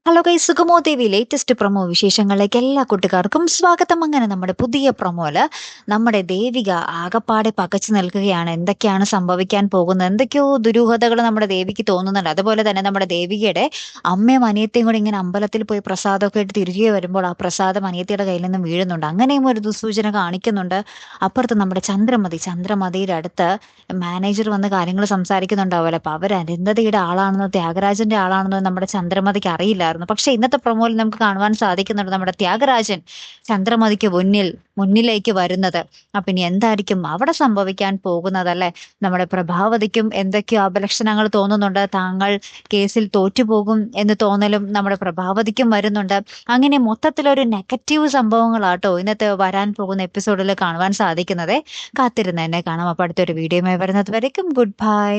Hello guys, സുഗമോ ദേവി latest promo വിശേഷങ്ങളിലേക്ക് എല്ലാ കൂട്ടുകാർക്കും സ്വാഗതം. അങ്ങനെ നമ്മുടെ പുതിയ പ്രൊമോയില് നമ്മുടെ ദേവിക ആകപ്പാടെ പകച്ചു നിൽക്കുകയാണ്. എന്തൊക്കെയാണ് സംഭവിക്കാൻ പോകുന്നത്, എന്തൊക്കെയോ ദുരൂഹതകൾ നമ്മുടെ ദേവിക്ക് തോന്നുന്നുണ്ട്. അതുപോലെ തന്നെ നമ്മുടെ ദേവികയുടെ അമ്മയും അനിയത്തിയും കൂടി ഇങ്ങനെ അമ്പലത്തിൽ പോയി പ്രസാദമൊക്കെ ആയിട്ട് തിരികെ വരുമ്പോൾ ആ പ്രസാദം അനിയത്തിയുടെ കയ്യിൽ നിന്നും വീഴുന്നുണ്ട്. അങ്ങനെയും ഒരു ദുസൂചന കാണിക്കുന്നുണ്ട്. അപ്പുറത്ത് നമ്മുടെ ചന്ദ്രമതിയുടെ അടുത്ത് മാനേജർ വന്ന് കാര്യങ്ങൾ സംസാരിക്കുന്നുണ്ടാവുമല്ലോ. അപ്പൊ അവർ അരുന്ധതിയുടെ ആളാണെന്നോ ത്യാഗരാജന്റെ ആളാണെന്നോ നമ്മുടെ ചന്ദ്രമതിക്ക് അറിയില്ലായിരുന്നു. പക്ഷെ ഇന്നത്തെ പ്രൊമോയിൽ നമുക്ക് കാണുവാൻ സാധിക്കുന്നുണ്ട് നമ്മുടെ ത്യാഗരാജൻ ചന്ദ്രമതിക്ക് മുന്നിലേക്ക് വരുന്നത്. അപ്പൊ ഇനി എന്തായിരിക്കും അവിടെ സംഭവിക്കാൻ പോകുന്നതല്ലേ? നമ്മുടെ പ്രഭാവതിക്കും എന്തൊക്കെയോ അപലക്ഷണങ്ങൾ തോന്നുന്നുണ്ട്. താങ്കൾ കേസിൽ തോറ്റുപോകും എന്ന് തോന്നലും നമ്മുടെ പ്രഭാവതിക്കും വരുന്നുണ്ട്. അങ്ങനെ മൊത്തത്തിലൊരു നെഗറ്റീവ് സംഭവങ്ങളാട്ടോ ഇന്നത്തെ വരാൻ പോകുന്ന എപ്പിസോഡിൽ കാണുവാൻ സാധിക്കുന്നത്. കാത്തിരുന്ന് തന്നെ കാണാം. അപ്പൊ അടുത്തൊരു വീഡിയോയുമായി വരുന്നത് വരയ്ക്കും ഗുഡ് ബൈ.